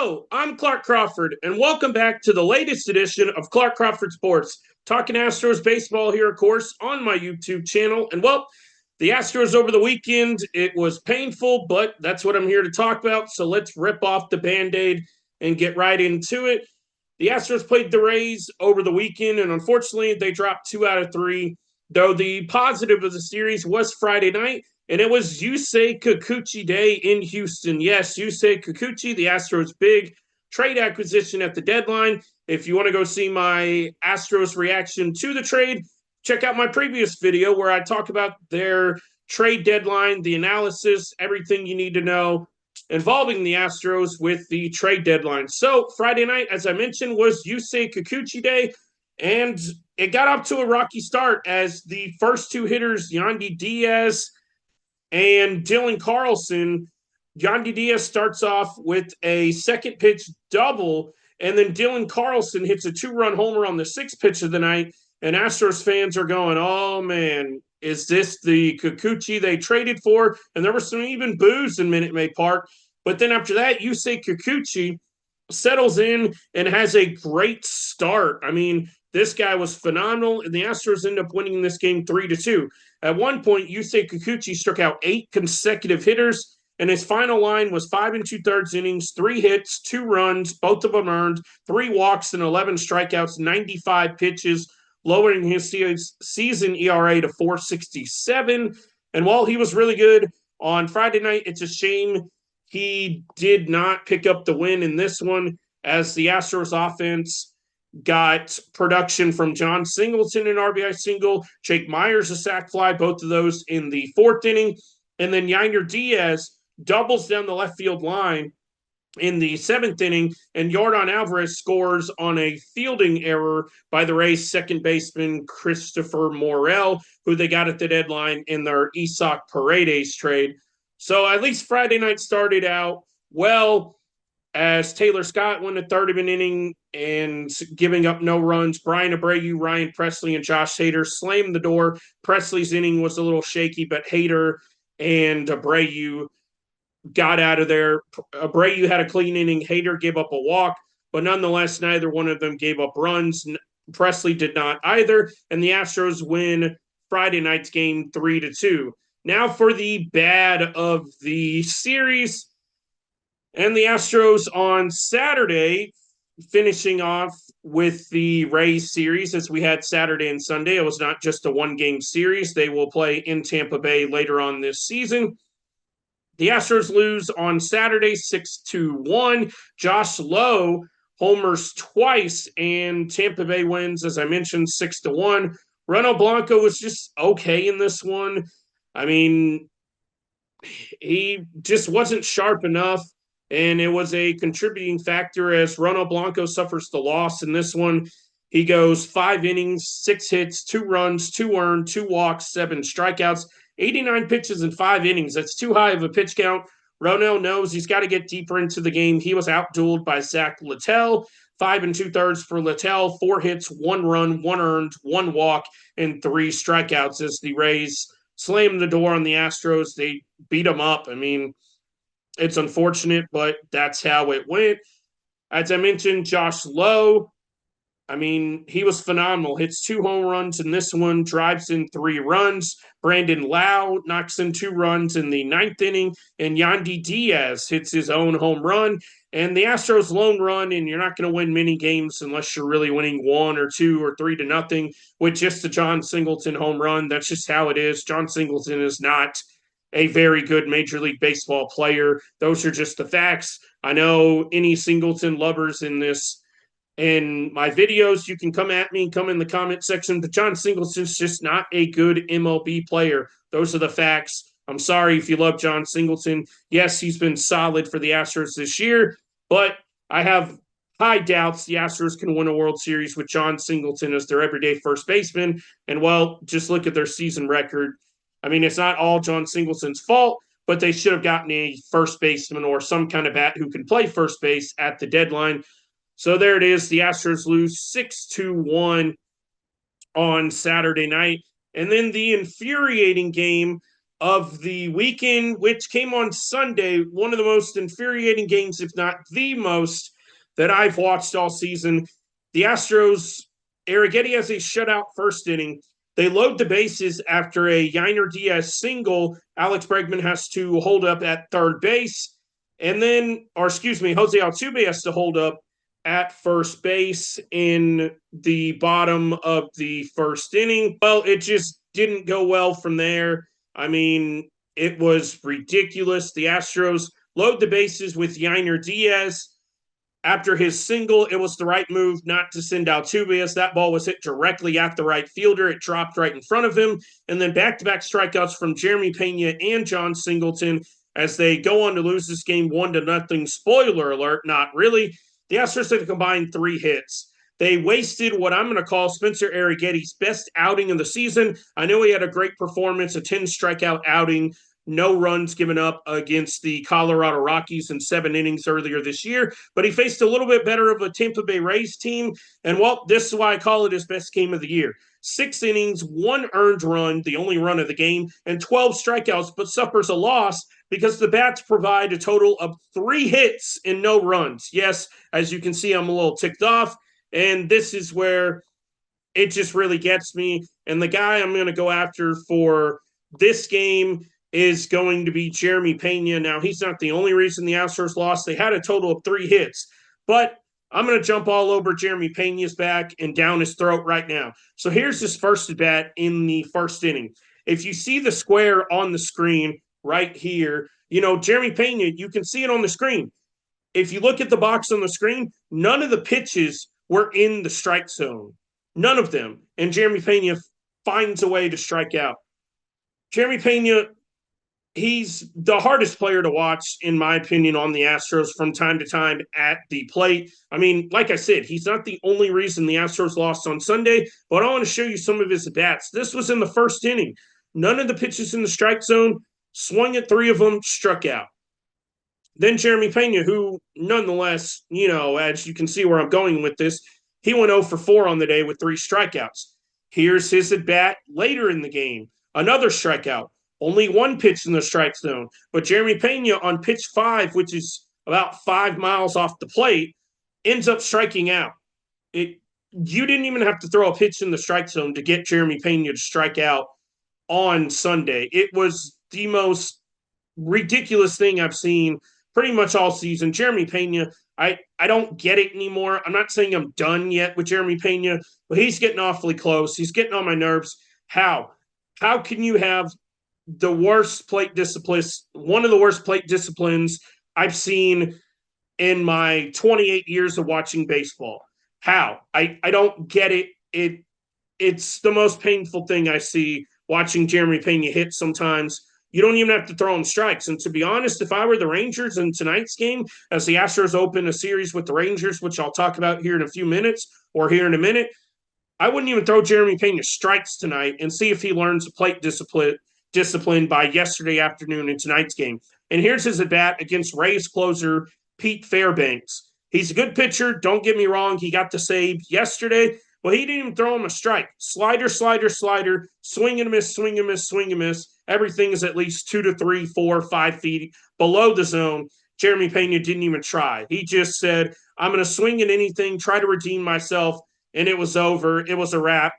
Hello, I'm Clark Crawford, and welcome back to the latest edition of Clark Crawford Sports. Talking Astros baseball here, of course, on my YouTube channel. And the Astros over the weekend, it was painful, but that's what I'm here to talk about. So let's rip off the Band Aid and get right into it. The Astros played the Rays over the weekend, and unfortunately, they dropped 2 out of 3. Though the positive of the series was Friday night, and it was Yusei Kikuchi Day in Houston. Yes, Yusei Kikuchi, the Astros' big trade acquisition at the deadline. If you want to go see my Astros reaction to the trade, check out my previous video where I talk about their trade deadline, the analysis, everything you need to know involving the Astros with the trade deadline. So Friday night, as I mentioned, was Yusei Kikuchi Day, and it got off to a rocky start as the first two hitters, Yandy Diaz and Dylan Carlson. Yandy Diaz starts off with a second pitch double, and then Dylan Carlson hits a 2-run homer on the sixth pitch of the night. And Astros fans are going, oh man, is this the Kikuchi they traded for? And there was some even boos in Minute Maid Park. But then after that, Yusei Kikuchi settles in and has a great start. I mean, this guy was phenomenal, and the Astros end up winning this game 3-2. At one point, Yusei Kikuchi struck out 8 consecutive hitters, and his final line was 5 2/3 innings, 3 hits, 2 runs, both of them earned, 3 walks, and 11 strikeouts, 95 pitches, lowering his season ERA to 4.67. And while he was really good on Friday night, it's a shame he did not pick up the win in this one, as the Astros offense got production from John Singleton, an RBI single, Jake Myers, a sac fly, both of those in the 4th inning. And then Yainer Diaz doubles down the left field line in the 7th inning, and Yordan Alvarez scores on a fielding error by the Rays' second baseman, Christopher Morel, who they got at the deadline in their Isaac Paredes trade. So at least Friday night started out well, as Taylor Scott went a third of an inning and giving up no runs. Brian Abreu, Ryan Presley, and Josh Hader slammed the door. Presley's inning was a little shaky, but Hader and Abreu got out of there. Abreu had a clean inning. Hader gave up a walk, but nonetheless, neither one of them gave up runs. Presley did not either, and the Astros win Friday night's game 3-2. Now for the bad of the series. And the Astros on Saturday, finishing off with the Rays series, as we had Saturday and Sunday. It was not just a one-game series. They will play in Tampa Bay later on this season. The Astros lose on Saturday 6-1. Josh Lowe homers twice, and Tampa Bay wins, as I mentioned, 6-1. Reno Blanco was just okay in this one. I mean, he just wasn't sharp enough, and it was a contributing factor as Reno Blanco suffers the loss in this one. He goes 5 innings, 6 hits, 2 runs, 2 earned, 2 walks, 7 strikeouts, 89 pitches in 5 innings. That's too high of a pitch count. Ronell knows he's got to get deeper into the game. He was outdueled by Zach Littell. 5 2/3 for Littell, 4 hits, 1 run, 1 earned, 1 walk, and 3 strikeouts as the Rays slammed the door on the Astros. They beat them up. I mean, it's unfortunate, but that's how it went. As I mentioned, Josh Lowe, I mean, he was phenomenal. Hits 2 home runs in this one, drives in 3 runs. Brandon Lau knocks in 2 runs in the 9th inning, and Yandy Diaz hits his own home run. And the Astros lone run, and you're not going to win many games unless you're really winning 1 or 2 or 3-0 with just the John Singleton home run. That's just how it is. John Singleton is not a very good Major League Baseball player. Those are just the facts. I know any Singleton lovers in my videos, you can come at me, come in the comment section, but John Singleton's just not a good MLB player. Those are the facts. I'm sorry if you love John Singleton. Yes, he's been solid for the Astros this year, but I have high doubts the Astros can win a World Series with John Singleton as their everyday first baseman. And, well, just look at their season record. I mean, it's not all John Singleton's fault, but they should have gotten a first baseman or some kind of bat who can play first base at the deadline. So there it is. The Astros lose 6-1 on Saturday night. And then the infuriating game of the weekend, which came on Sunday, one of the most infuriating games, if not the most, that I've watched all season. The Astros, Arrighetti has a shutout first inning. They load the bases after a Yainer Diaz single. Alex Bregman has to hold up at third base. And then, or excuse me, Jose Altuve has to hold up at first base in the bottom of the first inning. Well, it just didn't go well from there. I mean, it was ridiculous. The Astros load the bases with Yainer Diaz. After his single, it was the right move not to send Altuve as that ball was hit directly at the right fielder. It dropped right in front of him. And then back-to-back strikeouts from Jeremy Pena and John Singleton as they go on to lose this game 1-0. Spoiler alert, not really. The Astros had to combine 3 hits. They wasted what I'm going to call Spencer Arrighetti's best outing of the season. I know he had a great performance, a 10-strikeout outing, no runs given up against the Colorado Rockies in 7 innings earlier this year, but he faced a little bit better of a Tampa Bay Rays team. And well, this is why I call it his best game of the year. 6 innings, 1 earned run, the only run of the game, and 12 strikeouts, but suffers a loss because the bats provide a total of 3 hits and no runs. Yes, as you can see, I'm a little ticked off, and this is where it just really gets me. And the guy I'm going to go after for this game is going to be Jeremy Pena. Now, he's not the only reason the Astros lost. They had a total of 3 hits, but I'm going to jump all over Jeremy Pena's back and down his throat right now. So here's his first at bat in the first inning. If you see the square on the screen right here, Jeremy Pena, you can see it on the screen. If you look at the box on the screen, none of the pitches were in the strike zone. None of them. And Jeremy Pena finds a way to strike out. Jeremy Pena, he's the hardest player to watch, in my opinion, on the Astros from time to time at the plate. I mean, like I said, he's not the only reason the Astros lost on Sunday, but I want to show you some of his at-bats. This was in the first inning. None of the pitches in the strike zone, swung at 3 of them, struck out. Then Jeremy Pena, who nonetheless, as you can see where I'm going with this, he went 0 for 4 on the day with 3 strikeouts. Here's his at-bat later in the game. Another strikeout. Only 1 pitch in the strike zone. But Jeremy Pena on pitch 5, which is about 5 miles off the plate, ends up striking out. You didn't even have to throw a pitch in the strike zone to get Jeremy Pena to strike out on Sunday. It was the most ridiculous thing I've seen pretty much all season. Jeremy Pena, I don't get it anymore. I'm not saying I'm done yet with Jeremy Pena, but he's getting awfully close. He's getting on my nerves. How can you have the worst plate discipline, one of the worst plate disciplines I've seen in my 28 years of watching baseball? How? I don't get it. It's the most painful thing I see watching Jeremy Pena hit sometimes. You don't even have to throw him strikes. And to be honest, if I were the Rangers in tonight's game, as the Astros open a series with the Rangers, which I'll talk about here in a few minutes or here in a minute, I wouldn't even throw Jeremy Pena strikes tonight and see if he learns plate discipline by yesterday afternoon in tonight's game. And here's his at-bat against Rays closer Pete Fairbanks. He's a good pitcher. Don't get me wrong. He got the save yesterday. Well, he didn't even throw him a strike. Slider, slider, slider, swing and miss, swing and miss, swing and miss. Everything is at least 2 to 3, 4, 5 feet below the zone. Jeremy Pena didn't even try. He just said, I'm going to swing at anything, try to redeem myself, and it was over. It was a wrap.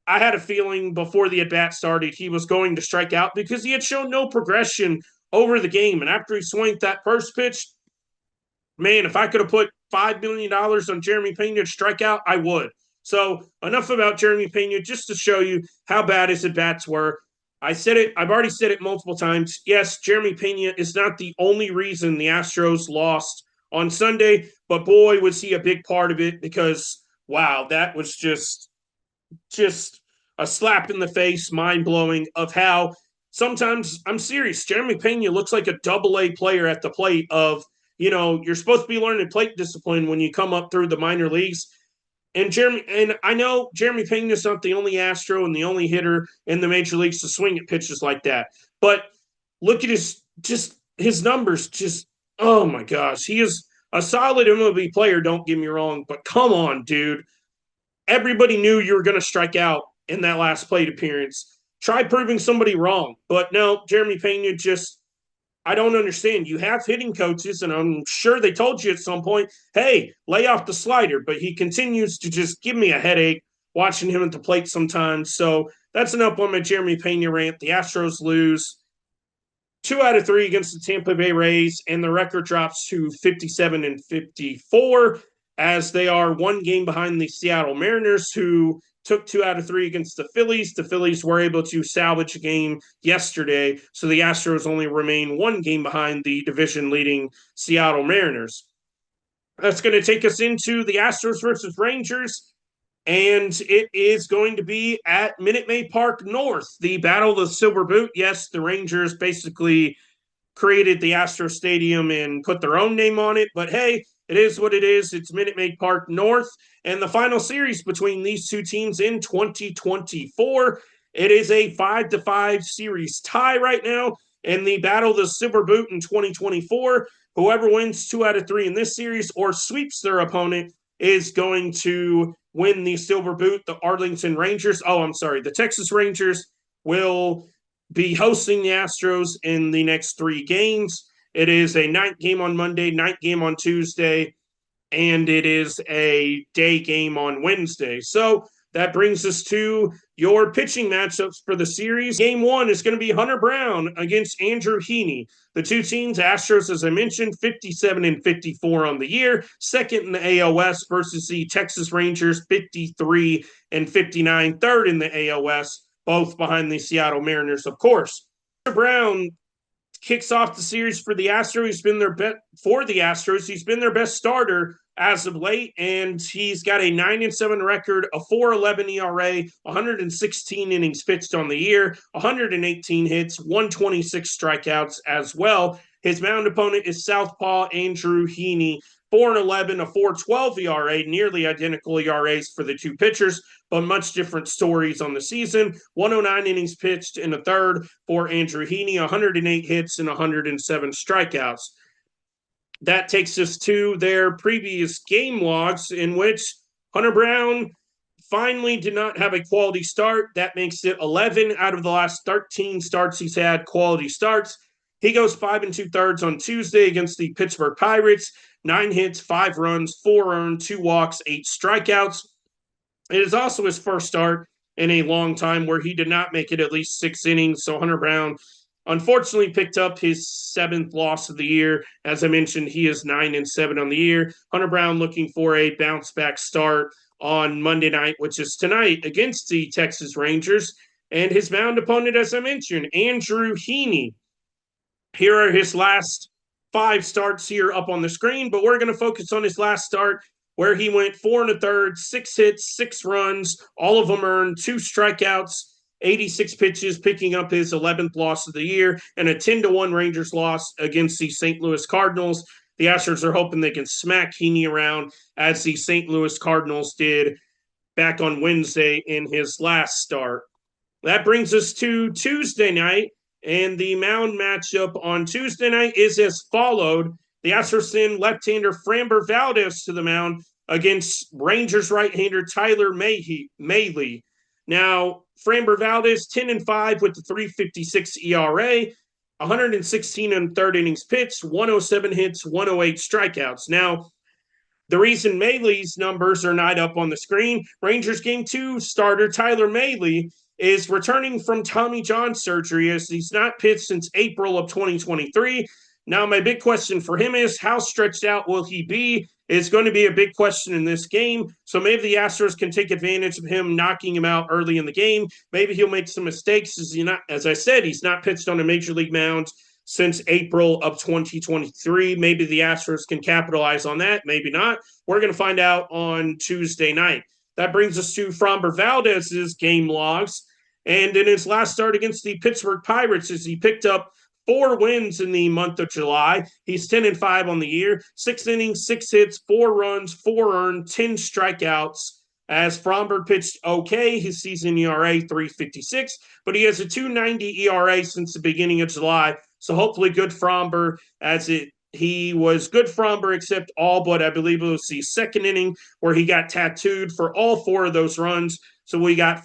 I had a feeling before the at-bat started he was going to strike out because he had shown no progression over the game. And after he swung that first pitch, man, if I could have put $5 million on Jeremy Pena to strike out, I would. So enough about Jeremy Pena, just to show you how bad his at-bats were. I've already said it multiple times. Yes, Jeremy Pena is not the only reason the Astros lost on Sunday, but boy, was he a big part of it because, wow, that was just a slap in the face, mind-blowing of how sometimes, I'm serious, Jeremy Pena looks like a double-A player at the plate of, you're supposed to be learning plate discipline when you come up through the minor leagues. And I know Jeremy Pena is not the only Astro and the only hitter in the major leagues to swing at pitches like that. But look at his numbers. Oh my gosh, he is a solid MLB player. Don't get me wrong, but come on, dude. Everybody knew you were going to strike out in that last plate appearance. try proving somebody wrong. But no, Jeremy Pena just, I don't understand. You have hitting coaches, and I'm sure they told you at some point, hey, lay off the slider. But he continues to just give me a headache watching him at the plate sometimes. So that's enough on my Jeremy Pena rant. The Astros lose 2 out of 3 against the Tampa Bay Rays, and the record drops to 57-54 as they are one game behind the Seattle Mariners, who took 2 out of 3 against the Phillies. The Phillies were able to salvage a game yesterday, so the Astros only remain one game behind the division-leading Seattle Mariners. That's going to take us into the Astros versus Rangers, and it is going to be at Minute Maid Park North, the Battle of the Silver Boot. Yes, the Rangers basically created the Astro Stadium and put their own name on it, but hey, it is what it is. It's Minute Maid Park North, and the final series between these two teams in 2024. It is a 5-5 series tie right now in the Battle of the Silver Boot in 2024. Whoever wins 2 out of 3 in this series or sweeps their opponent is going to win the Silver Boot. The the Texas Rangers will be hosting the Astros in the next 3 games. It is a night game on Monday, night game on Tuesday, and it is a day game on Wednesday. So that brings us to your pitching matchups for the series. Game 1 is going to be Hunter Brown against Andrew Heaney. The two teams, Astros, as I mentioned, 57-54 on the year. Second in the AL West versus the Texas Rangers, 53-59. Third in the AL West, both behind the Seattle Mariners, of course. Hunter Brown kicks off the series for the Astros. He's been their best starter as of late, and he's got a 9-7 record, a 4.11 ERA, 116 innings pitched on the year, 118 hits, 126 strikeouts as well. His mound opponent is Southpaw Andrew Heaney, 4-11, a 4.12 ERA, nearly identical ERAs for the two pitchers, but much different stories on the season. 109 innings pitched in a third for Andrew Heaney, 108 hits and 107 strikeouts. That takes us to their previous game logs, in which Hunter Brown finally did not have a quality start. That makes it 11 out of the last 13 starts he's had quality starts. He goes 5 2/3 on Tuesday against the Pittsburgh Pirates. 9 hits, 5 runs, 4 earned, 2 walks, 8 strikeouts. It is also his first start in a long time where he did not make it at least 6 innings. So Hunter Brown unfortunately picked up his 7th loss of the year. As I mentioned, he is 9-7 on the year. Hunter Brown looking for a bounce back start on Monday night, which is tonight, against the Texas Rangers. And his mound opponent, as I mentioned, Andrew Heaney. Here are his last 5 starts here up on the screen, but we're going to focus on his last start, where he went 4 1/3, 6 hits, 6 runs, all of them earned, 2 strikeouts, 86 pitches, picking up his 11th loss of the year, and a 10-1 Rangers loss against the St. Louis Cardinals. The Astros are hoping they can smack Heaney around, as the St. Louis Cardinals did back on Wednesday in his last start. That brings us to Tuesday night, and the mound matchup on Tuesday night is as followed. The Astros send left-hander Framber Valdez to the mound against Rangers right-hander Tyler Mahle. Now, Framber Valdez, 10-5 with the 3.56 ERA, 116 and third innings pitched, 107 hits, 108 strikeouts. Now, the reason Mahle's numbers are not up on the screen, Rangers Game 2 starter Tyler Mahle is returning from Tommy John surgery, as he's not pitched since April of 2023. Now, my big question for him is, how stretched out will he be? It's going to be a big question in this game. So maybe the Astros can take advantage of him knocking him out early in the game. Maybe he'll make some mistakes. As I said, he's not pitched on a major league mound since April of 2023. Maybe the Astros can capitalize on that. Maybe not. We're going to find out on Tuesday night. That brings us to Framber Valdez's game logs. And in his last start against the Pittsburgh Pirates, as he picked up 4 wins in the month of July. He's 10-5 on the year, 6 innings, 6 hits, 4 runs, 4 earned, 10 strikeouts. As Framber pitched okay, his season ERA 3.56, but he has a 2.90 ERA since the beginning of July. So hopefully good Framber, he was good Framber, except all but I believe it was the second inning where he got tattooed for all 4 of those runs. So we got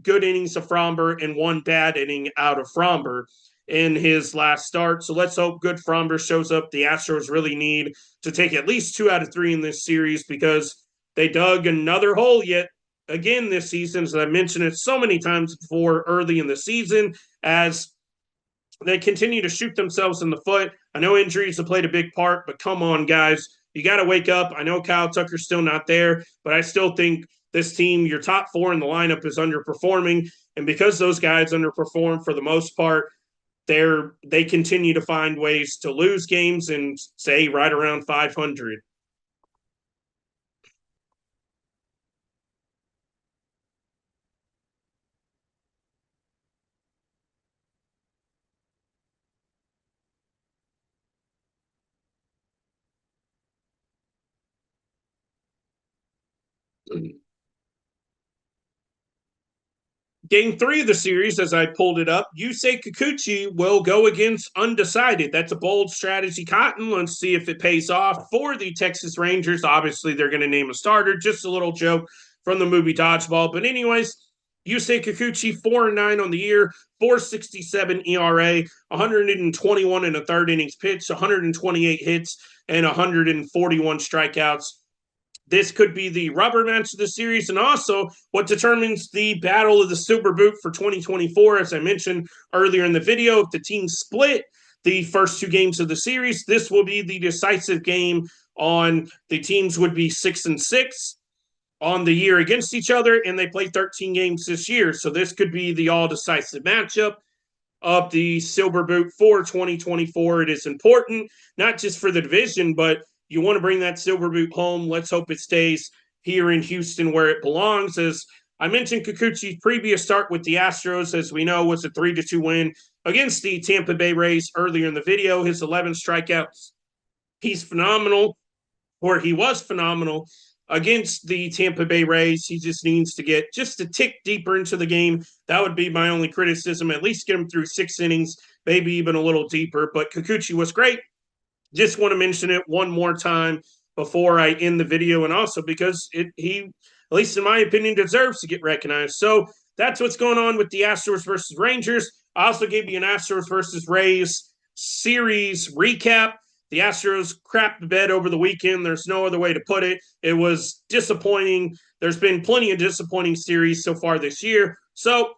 good innings of Fromber and 1 bad inning out of Fromber in his last start. So let's hope good Fromber shows up. The Astros really need to take at least 2 out of 3 in this series because they dug another hole yet again this season. As I mentioned it so many times before early in the season, as they continue to shoot themselves in the foot. I know injuries have played a big part, but come on, guys. You got to wake up. I know Kyle Tucker's still not there, but I still think this team, your top 4 in the lineup, is underperforming. And because those guys underperform for the most part, they continue to find ways to lose games and stay right around 500. Game 3 of the series, as I pulled it up, Yusei Kikuchi will go against undecided. That's a bold strategy, Cotton. Let's see if it pays off for the Texas Rangers. Obviously, they're going to name a starter. Just a little joke from the movie Dodgeball. But anyways, Yusei Kikuchi, 4-9 on the year, 4.67 ERA, 121 in a third innings pitch, 128 hits, and 141 strikeouts. This could be the rubber match of the series and also what determines the battle of the Super Boot for 2024. As I mentioned earlier in the video, if the teams split the first 2 games of the series, this will be the decisive game on the teams would be 6-6 on the year against each other, and they play 13 games this year. So this could be the all-decisive matchup of the Silver Boot for 2024. It is important, not just for the division, but you want to bring that Silver Boot home. Let's hope it stays here in Houston where it belongs. As I mentioned, Kikuchi's previous start with the Astros, as we know, was a 3-2 win against the Tampa Bay Rays earlier in the video. His 11 strikeouts, he's phenomenal, or he was phenomenal against the Tampa Bay Rays. He just needs to get just a tick deeper into the game. That would be my only criticism. At least get him through 6 innings, maybe even a little deeper. But Kikuchi was great. Just want to mention it one more time before I end the video, and also because he, at least in my opinion, deserves to get recognized. So that's what's going on with the Astros versus Rangers. I also gave you an Astros versus Rays series recap. The Astros crapped the bed over the weekend. There's no other way to put it. It was disappointing. There's been plenty of disappointing series so far this year. So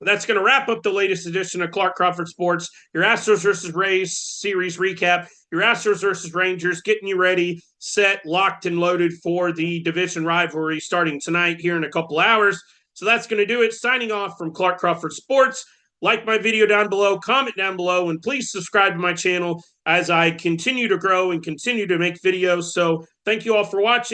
that's going to wrap up the latest edition of Clark Crawford Sports, your Astros versus Rays series recap, your Astros versus Rangers, getting you ready, set, locked, and loaded for the division rivalry starting tonight here in a couple hours. So that's going to do it. Signing off from Clark Crawford Sports. Like my video down below, comment down below, and please subscribe to my channel as I continue to grow and continue to make videos. So thank you all for watching.